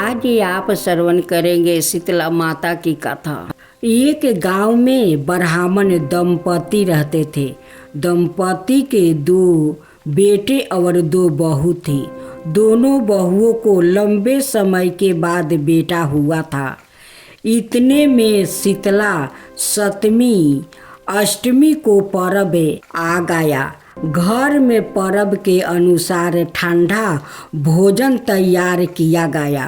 आज आप श्रवण करेंगे शीतला माता की कथा। एक गांव में ब्राह्मण दंपति रहते थे। दंपति के दो बेटे और दो बहू थी। दोनों बहुओं को लंबे समय के बाद बेटा हुआ था। इतने में शीतला सप्तमी अष्टमी को पर्व आ गया। घर में पर्व के अनुसार ठंडा भोजन तैयार किया गया।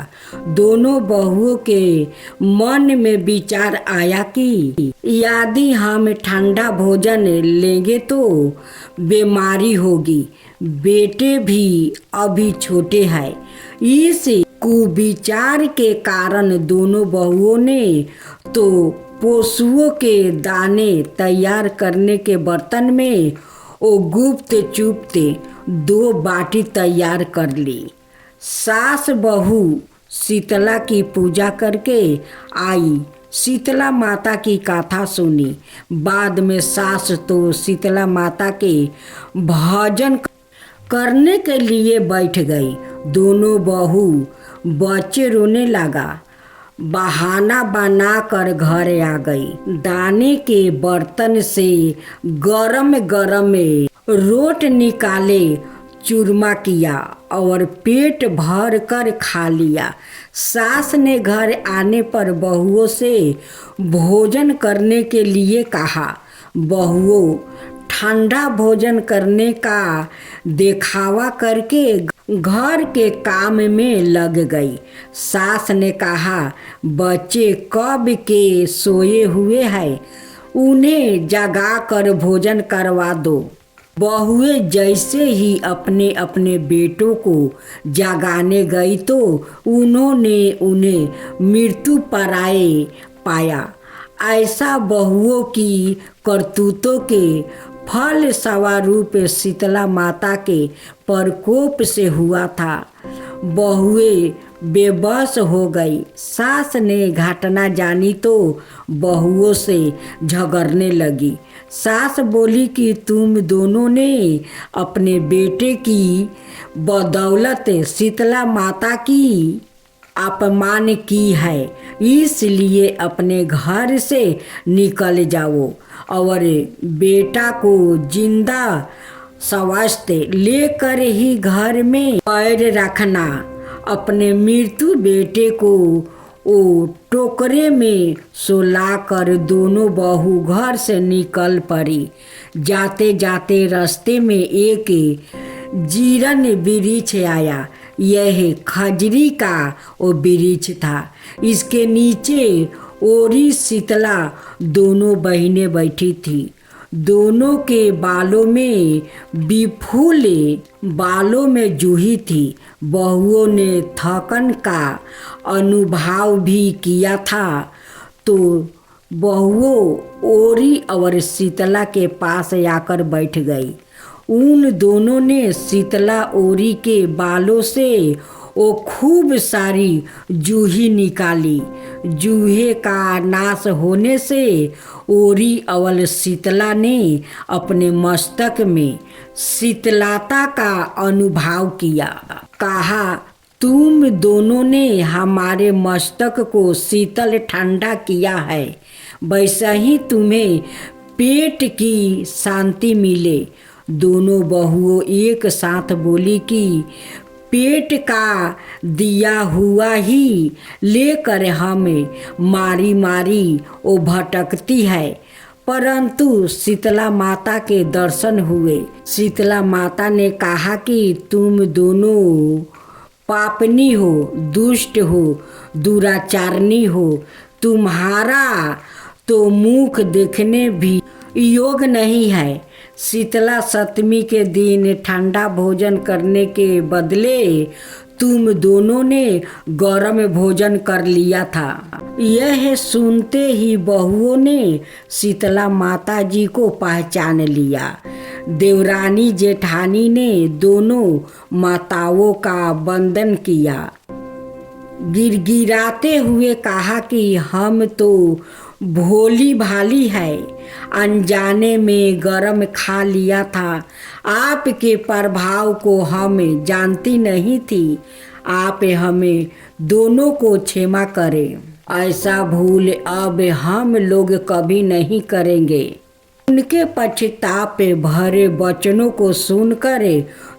दोनों बहुओं के मन में विचार आया कि यदि हम ठंडा भोजन लेंगे तो बीमारी होगी। बेटे भी अभी छोटे हैं। इस कुविचार के कारण दोनों बहुओं ने तो पशुओं के दाने तैयार करने के बर्तन में वो गुप्त चुप्त दो बाटी तैयार कर ली। सास बहू शीतला की पूजा करके आई। शीतला माता की कथा सुनी। बाद में सास तो शीतला माता के भजन करने के लिए बैठ गई। दोनों बहू बच्चे रोने लगा। बहाना बनाकर घर आ गई। दाने के बर्तन से गरम गरम रोट निकाले, चूरमा किया और पेट भर कर खा लिया। सास ने घर आने पर बहुओं से भोजन करने के लिए कहा। बहुओं ठंडा भोजन करने का दिखावा करके घर के काम में लग गई। सास ने कहा, बच्चे कब के सोए हुए हैं, उन्हें जगा कर भोजन करवा दो। बहुएं जैसे ही अपने अपने बेटों को जगाने गई तो उन्होंने उन्हें मृत्यु पराए पाया। ऐसा बहुओं की करतूतों के फल स्वरूप शीतला माता के प्रकोप से हुआ था। बहुएं बेबस हो गई। सास ने घटना जानी तो बहुओं से झगड़ने लगी। सास बोली कि तुम दोनों ने अपने बेटे की बदौलत शीतला माता की अपमान की है, इसलिए अपने घर से निकल जाओ और बेटा को जिंदा स्वस्थ लेकर ही घर में पैर रखना। अपने मृत्यु बेटे को वो टोकरे में सुलाकर दोनों बहू घर से निकल पड़ी। जाते जाते रास्ते में एक जीरन वृक्ष आया। यह खजरी का वो वृक्ष था। इसके नीचे ओरी शीतला दोनों बहनें बैठी थी। दोनों के बालों में विपुल बालों में जूही थी। बहुओं ने थकन का अनुभव भी किया था तो बहुओं ओरी और शीतला के पास आकर बैठ गई। उन दोनों ने शीतला ओरी के बालों से वो खूब सारी जूही निकाली। जूहे का नाश होने से ओरी अवल शीतला ने अपने मस्तक में शीतलता का अनुभव किया। कहा, तुम दोनों ने हमारे मस्तक को शीतल ठंडा किया है, वैसा ही तुम्हें पेट की शांति मिले। दोनों बहुओं एक साथ बोली कि पेट का दिया हुआ ही लेकर हमें मारी मारी वो भटकती है। परंतु शीतला माता के दर्शन हुए। शीतला माता ने कहा कि तुम दोनों पापनी हो, दुष्ट हो, दुराचारणी हो। तुम्हारा तो मुख देखने भी योग नहीं है। शीतला सप्तमी के दिन ठंडा भोजन करने के बदले तुम दोनों ने गरम भोजन कर लिया था। यह सुनते ही बहुओं ने शीतला माता जी को पहचान लिया। देवरानी जेठानी ने दोनों माताओं का वंदन किया। गिड़गिड़ाते हुए कहा कि हम तो भोली भाली है, अनजाने में गरम खा लिया था। आपके प्रभाव को हम जानती नहीं थी। आप हमें दोनों को क्षमा करें। ऐसा भूल अब हम लोग कभी नहीं करेंगे। उनके पश्चाताप भरे वचनों को सुनकर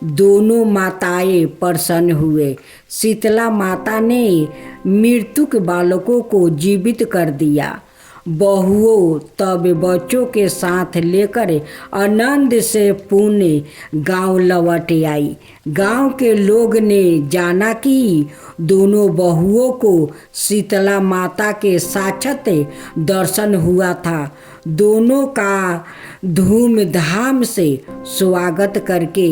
दोनों माताएं प्रसन्न हुए। शीतला माता ने मृतक बालकों को जीवित कर दिया। बहुओं तब बच्चों के साथ लेकर आनंद से पूर्ण गांव लौट आई। गांव के लोग ने जाना कि दोनों बहुओं को शीतला माता के साक्षात दर्शन हुआ था। दोनों का धूमधाम से स्वागत करके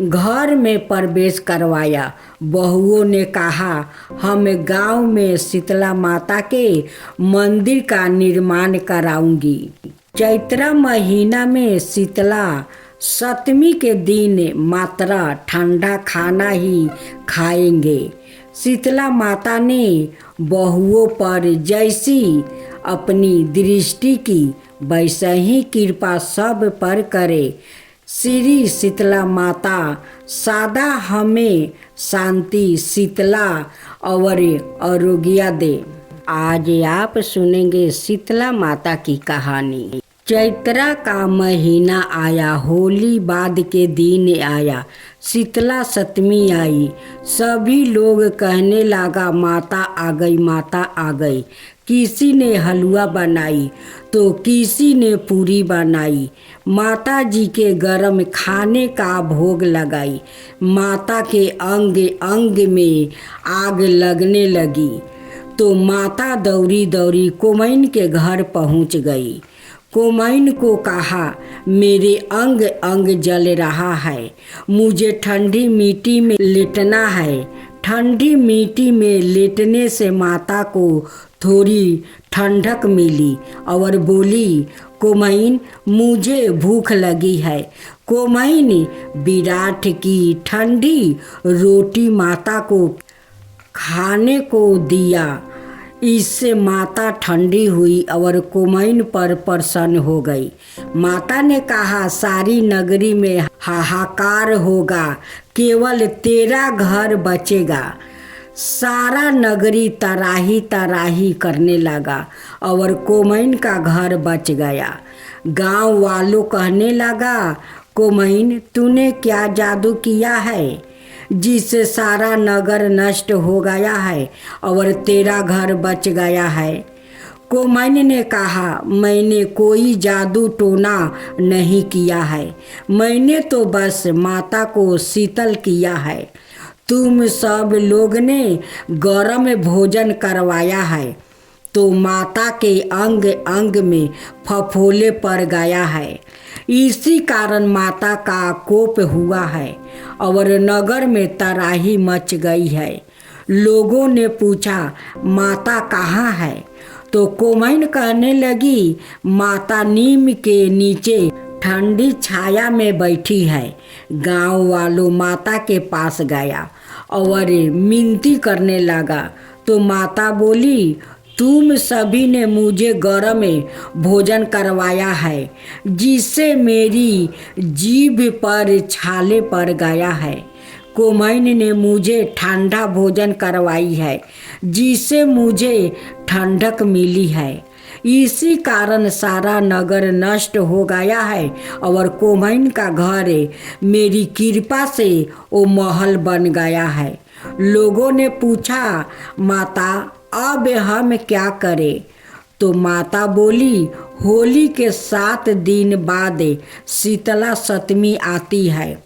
घर में प्रवेश करवाया। बहुओं ने कहा, हम गांव में शीतला माता के मंदिर का निर्माण कराऊंगी। चैत्र महीना में शीतला सप्तमी के दिन मात्र ठंडा खाना ही खाएंगे। शीतला माता ने बहुओं पर जैसी अपनी दृष्टि की वैसे ही कृपा सब पर करे। श्री शीतला माता सदा हमें शांति, शीतला और आरोग्य दे। आज आप सुनेंगे शीतला माता की कहानी। चैत्र का महीना आया, होली बाद के दिन आया, शीतला सप्तमी आई। सभी लोग कहने लगा, माता आ गई, माता आ गई। किसी ने हलवा बनाई तो किसी ने पूरी बनाई। माता जी के गरम खाने का भोग लगाई। माता के अंग अंग में आग लगने लगी तो माता दौड़ी दौड़ी कोमैन के घर पहुंच गई। कोमैन को कहा, मेरे अंग अंग जल रहा है, मुझे ठंडी मिट्टी में लेटना है। ठंडी मिट्टी में लेटने से माता को थोड़ी ठंडक मिली और बोली, कोमैन मुझे भूख लगी है। कोमैन विराट की ठंडी रोटी माता को खाने को दिया। इससे माता ठंडी हुई और कोमैन पर प्रसन्न हो गई। माता ने कहा, सारी नगरी में हाहाकार होगा, केवल तेरा घर बचेगा। सारा नगरी तराही तराही करने लगा और कोमैन का घर बच गया। गांव वालों कहने लगा, कोमैन तूने क्या जादू किया है जिससे सारा नगर नष्ट हो गया है और तेरा घर बच गया है। कोमैन ने कहा, मैंने कोई जादू टोना नहीं किया है, मैंने तो बस माता को शीतल किया है। तुम सब लोग ने गरम भोजन करवाया है तो माता के अंग अंग में फफोले पड़ गया है। इसी कारण माता का कोप हुआ है और नगर में तराही मच गई है। लोगों ने पूछा, माता कहाँ है? तो कोमैन कहने लगी, माता नीम के नीचे ठंडी छाया में बैठी है। गांव वालों माता के पास गया और मिनती करने लगा तो माता बोली, तुम सभी ने मुझे गरम भोजन करवाया है जिससे मेरी जीभ पर छाले पड़ गया है। कोमैन ने मुझे ठंडा भोजन करवाई है जिससे मुझे ठंडक मिली है। इसी कारण सारा नगर नष्ट हो गया है और कोमैन का घर मेरी कृपा से वो महल बन गया है। लोगों ने पूछा, माता अब हम क्या करें? तो माता बोली, होली के 7 दिन बाद शीतला सप्तमी आती है।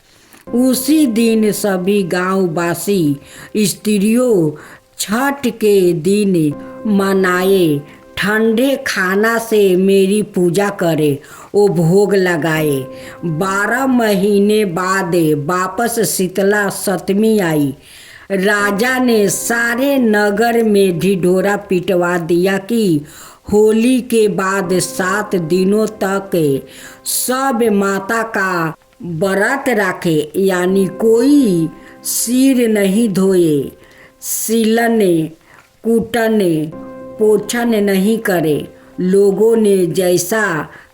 उसी दिन सभी गांववासी स्त्रियों छठ के दिन मनाए, ठंडे खाना से मेरी पूजा करे, वो भोग लगाए। 12 महीने बाद वापस शीतला सप्तमी आई। राजा ने सारे नगर में ढिढोरा पिटवा दिया कि होली के बाद 7 दिनों तक सब माता का व्रत रखे, यानी कोई सिर नहीं धोए, सीलन कुटन पोछन नहीं करे। लोगों ने जैसा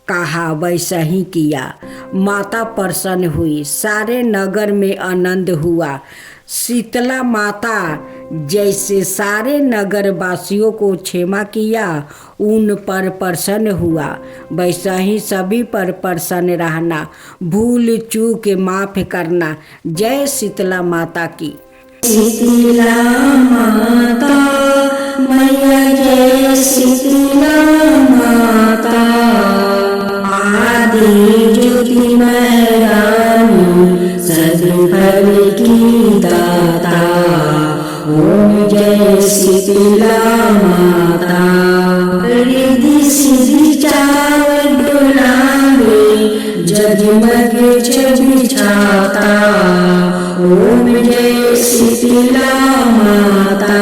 कहा वैसा ही किया। माता प्रसन्न हुई, सारे नगर में आनंद हुआ। शीतला माता जैसे सारे नगर वासियों को क्षमा किया, उन पर प्रसन्न हुआ, वैसा ही सभी पर प्रसन्न रहना, भूल चूक माफ करना। जय शीतला माता की। शीतला माता मैया जय शीतला माता, आदि ज्योति महारानी सद्फल की दाता। ओम जय शीतला माता। रिद्धि सिद्धि चावल डोलावे, जगमग छवि छाता। ओम जय शीतला माता।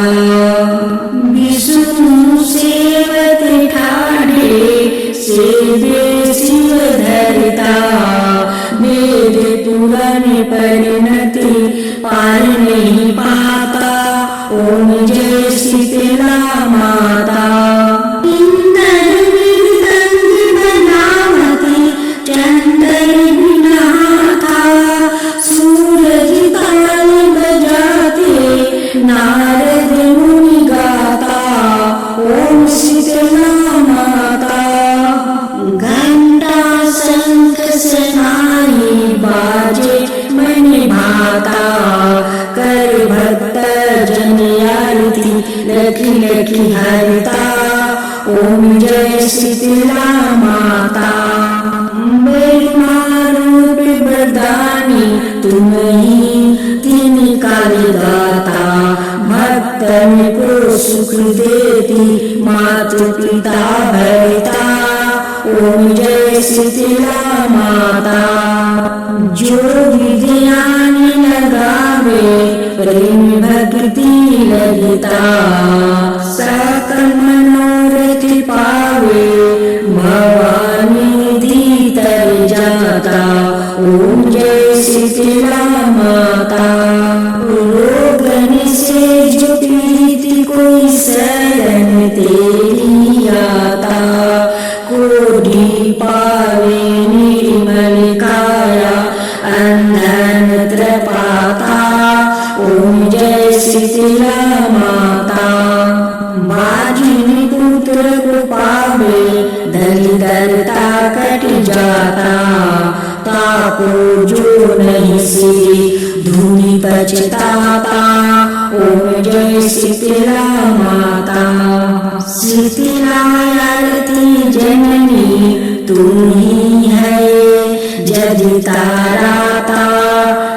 विष्णु सेवत ठाढ़े, सेवे शिव धरता। वेद पुराण परिणति पार नहीं पाता। ओम जय शीतला माता। इंद्र मृदंग बनावती, चंदन विनाथा। सूरज ताल बजाते, नारद मुनि गाता। ओम शीतला माता। घंटा शंख सनाई बाजे मन भाता। कर भक्त जन आरती, लखी लखी हरता। ओम जय शीतला माता। रूप वरदानी तुम ही, तीन काली दाता। भक्तन को सुख देती, मातु पिता भरता। ओम जय शीतला माता। जो विद्यान लगावे, प्रेम भक्ति ललिता। सकल मनोरथ पावे, भवानी दी तर जाता। ओम जय शीतला माता। रोगन से जो पीड़ित, कोई शरण तेरी आता। कोढ़ी पावे निर्मल काया, अंधन त्रपाता। ओम जय शीतला माता। बाजिन पुत्र को पावे, दरिद्रता कट जाता। ताको जो नहीं से धूनि पछताता। ओम जय शीतला माता। शीतला आरती जननी तुम ही है, जदि ताराता।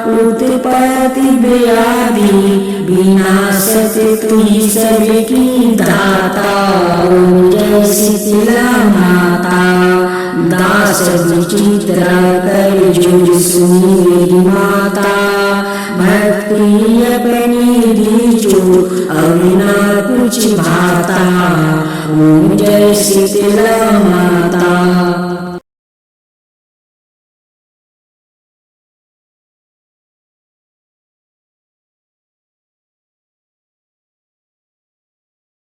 उत्पत्ति व्याधि विनाशत, तुही सबकी दाता। ओम जय शीतला माता। दास विचित्रा कर जो सुनी मेरी माता। भक्ति अपनी दीजो, अब ना कुछ भाता। ओम जय शीतला माता।